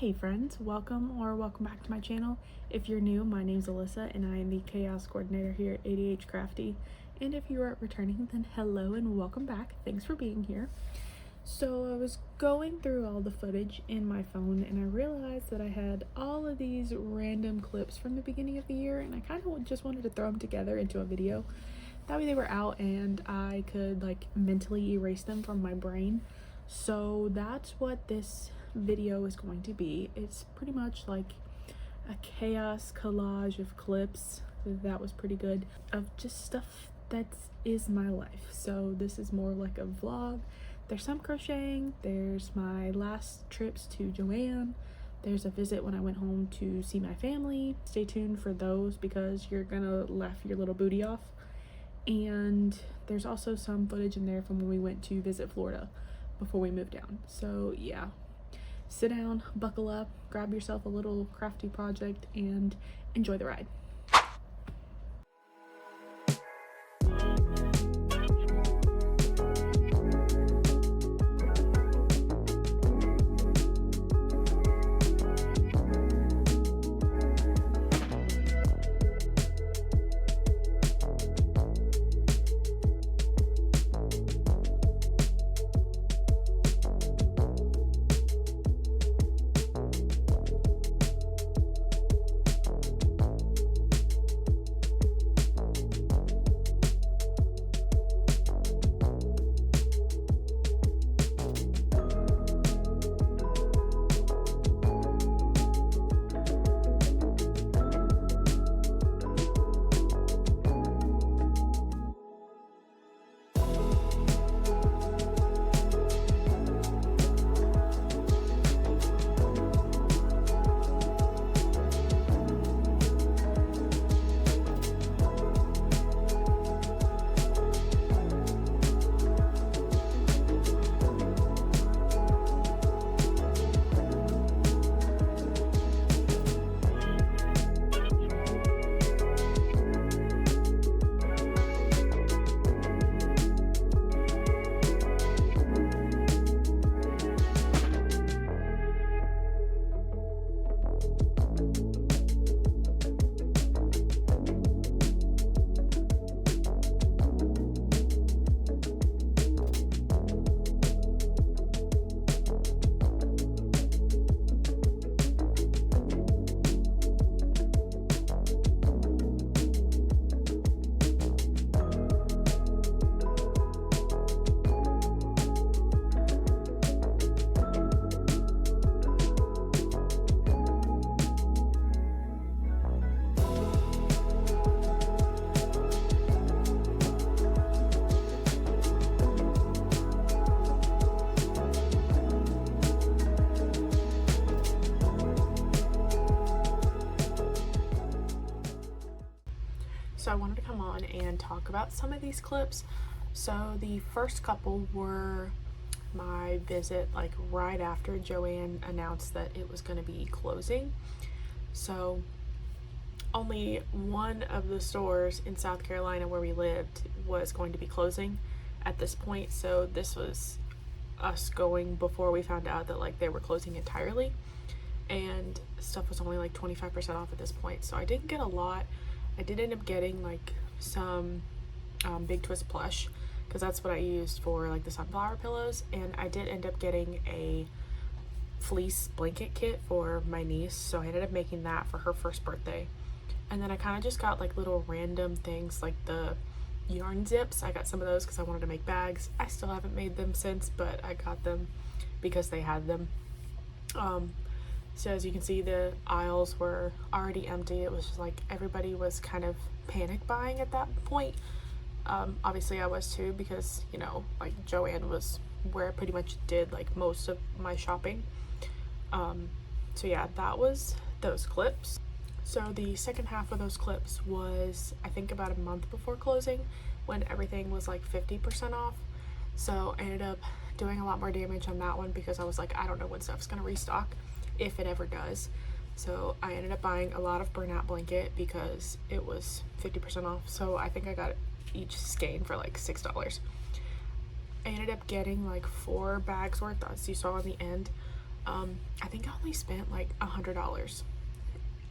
Hey friends, welcome back to my channel. If you're new, my name's Alyssa and I am the chaos coordinator here at adhcrafty. And if you are returning, then hello and welcome back. Thanks for being here. So I was going through all the footage in my phone and I realized that I had all of these random clips from the beginning of the year, and I kind of just wanted to throw them together into a video. That way they were out and I could like mentally erase them from my brain. So that's what this video is going to be. It's pretty much like a chaos collage of clips. That was pretty good, of just stuff that is my life. So this is more like a vlog. There's some crocheting, there's my last trips to Joann, there's a visit when I went home to see my family. Stay tuned for those because you're gonna laugh your little booty off. And there's also some footage in there from when we went to visit Florida before we moved down. So yeah, sit down, buckle up, grab yourself a little crafty project, and enjoy the ride. So I wanted to come on and talk about some of these clips. So the first couple were my visit like right after Joann announced that it was going to be closing. So only one of the stores in South Carolina where we lived was going to be closing at this point. So this was us going before we found out that like they were closing entirely, and stuff was only like 25% off at this point. So I didn't get a lot. I did end up getting like some big twist plush because that's what I used for like the sunflower pillows, and I did end up getting a fleece blanket kit for my niece, so I ended up making that for her first birthday. And then I kind of just got like little random things like the yarn zips. I got some of those because I wanted to make bags. I still haven't made them since, but I got them because they had them. So as you can see, the aisles were already empty. It was just like everybody was kind of panic buying at that point. Obviously I was too, because you know, like Joann was where I pretty much did like most of my shopping. So yeah, that was those clips. So the second half of those clips was I think about a month before closing, when everything was like 50% off. So I ended up doing a lot more damage on that one because I was like, I don't know when stuff's gonna restock, if it ever does. So I ended up buying a lot of burnout blanket because it was 50% off. So I think I got each skein for like $6. I ended up getting like 4 bags worth, as you saw on the end. I think I only spent like $100,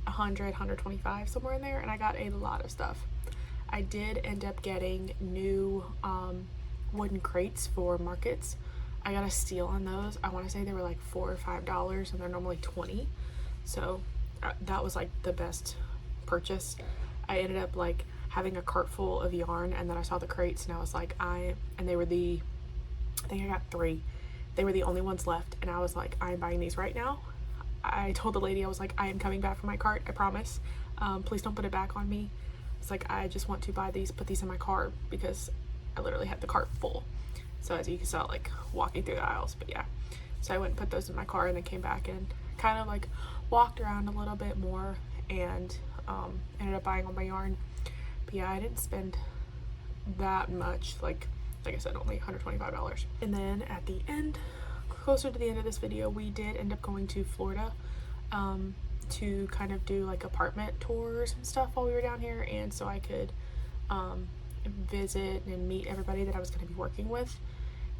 $125, somewhere in there, and I got a lot of stuff. I did end up getting new wooden crates for markets. I got a steal on those. I want to say they were like $4 or $5, and they're normally $20. So that was like the best purchase. I ended up like having a cart full of yarn, and then I saw the crates, and I was like, I think I got 3. They were the only ones left, and I was like, I'm buying these right now. I told the lady, I was like, I am coming back for my cart, I promise. Please don't put it back on me. It's like, I just want to buy these, put these in my cart, because I literally had the cart full. So as you can tell, like walking through the aisles, but yeah. So I went and put those in my car, and then came back and kind of like walked around a little bit more, and ended up buying all my yarn. But yeah, I didn't spend that much, like I said, only $125. And then at the end, closer to the end of this video, we did end up going to Florida to kind of do like apartment tours and stuff while we were down here, and so I could visit and meet everybody that I was going to be working with.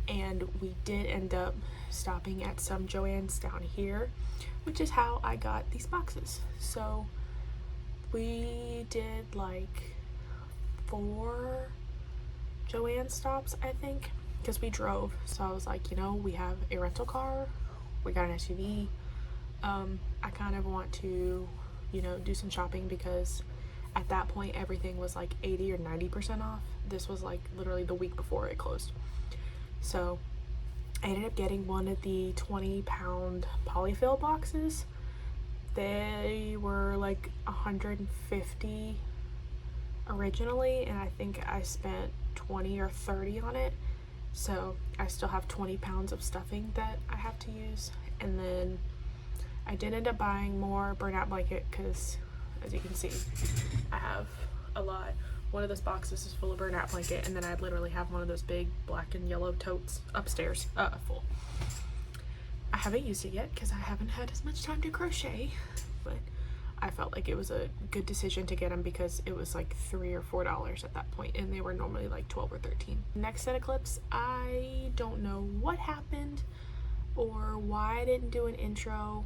And we did end up stopping at some Joann's down here, which is how I got these boxes. So we did like 4 Joann stops, I think, because we drove. So I was like, you know, we have a rental car, we got an SUV. I kind of want to, you know, do some shopping, because at that point everything was like 80 or 90% off. This was like literally the week before it closed. So I ended up getting one of the 20-pound polyfill boxes. They were like $150 originally, and I think I spent $20 or $30 on it. So I still have 20 pounds of stuffing that I have to use. And then I did end up buying more burnout blanket, because as you can see, I have a lot. One of those boxes is full of burnout blanket, and then I literally have one of those big black and yellow totes upstairs full. I haven't used it yet because I haven't had as much time to crochet, but I felt like it was a good decision to get them, because it was like $3 or $4 at that point, and they were normally like 12 or 13. Next set of clips, I don't know what happened or why I didn't do an intro,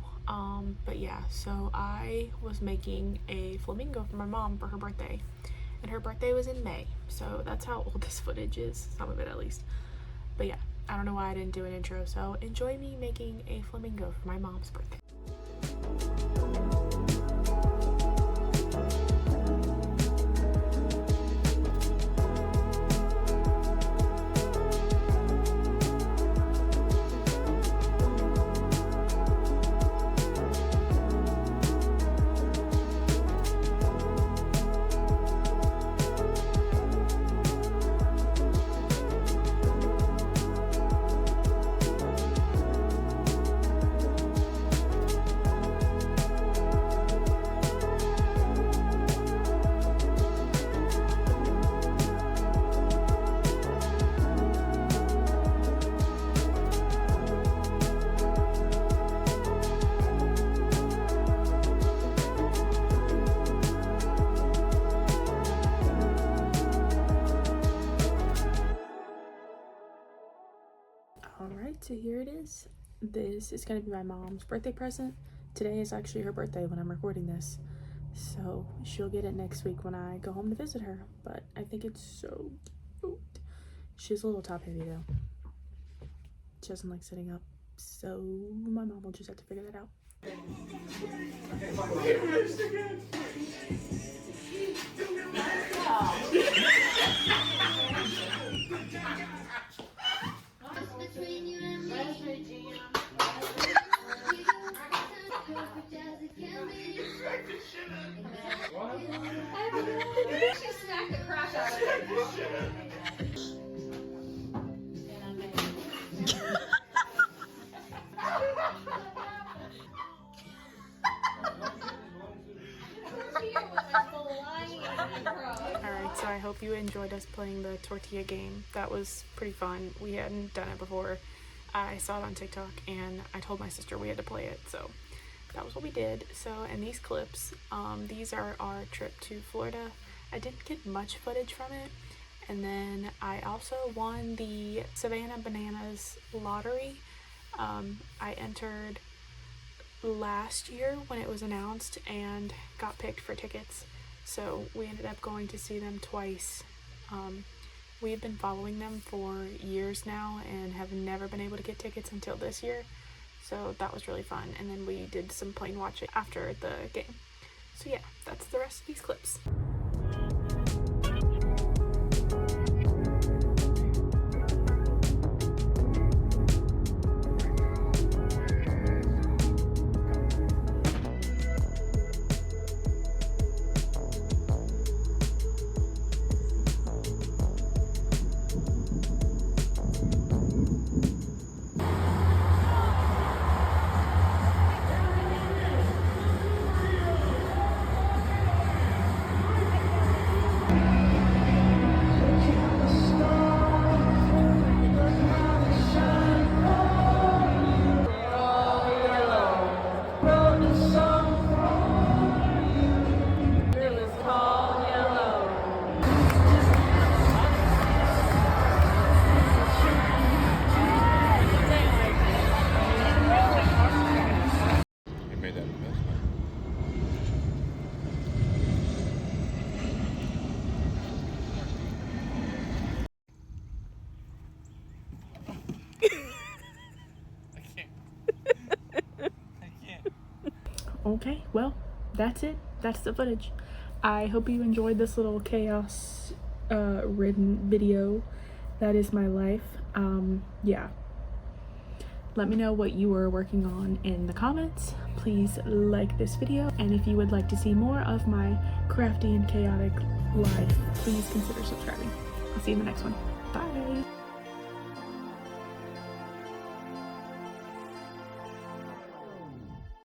but yeah, so I was making a flamingo for my mom for her birthday, and her birthday was in May, so that's how old this footage is, some of it at least. But yeah, I don't know why I didn't do an intro, so enjoy me making a flamingo for my mom's birthday. Alright, so here it is. This is going to be my mom's birthday present. Today is actually her birthday when I'm recording this, so she'll get it next week when I go home to visit her, but I think it's so cute. She's a little top heavy though. She doesn't like sitting up, so my mom will just have to figure that out. She smacked the crap out of it. Alright, so I hope you enjoyed us playing the tortilla game. That was pretty fun. We hadn't done it before. I saw it on TikTok and I told my sister we had to play it, so that was what we did. So, and these clips, these are our trip to Florida. I didn't get much footage from it. And then I also won the Savanah Bananas lottery. I entered last year when it was announced and got picked for tickets. So we ended up going to see them twice. We've been following them for years now and have never been able to get tickets until this year. So that was really fun. And then we did some plane watching after the game. So yeah, that's the rest of these clips. Okay, well, that's it. That's the footage. I hope you enjoyed this little chaos ridden video. That is my life. Yeah. Let me know what you were working on in the comments. Please like this video, and if you would like to see more of my crafty and chaotic life, please consider subscribing. I'll see you in the next one. Bye.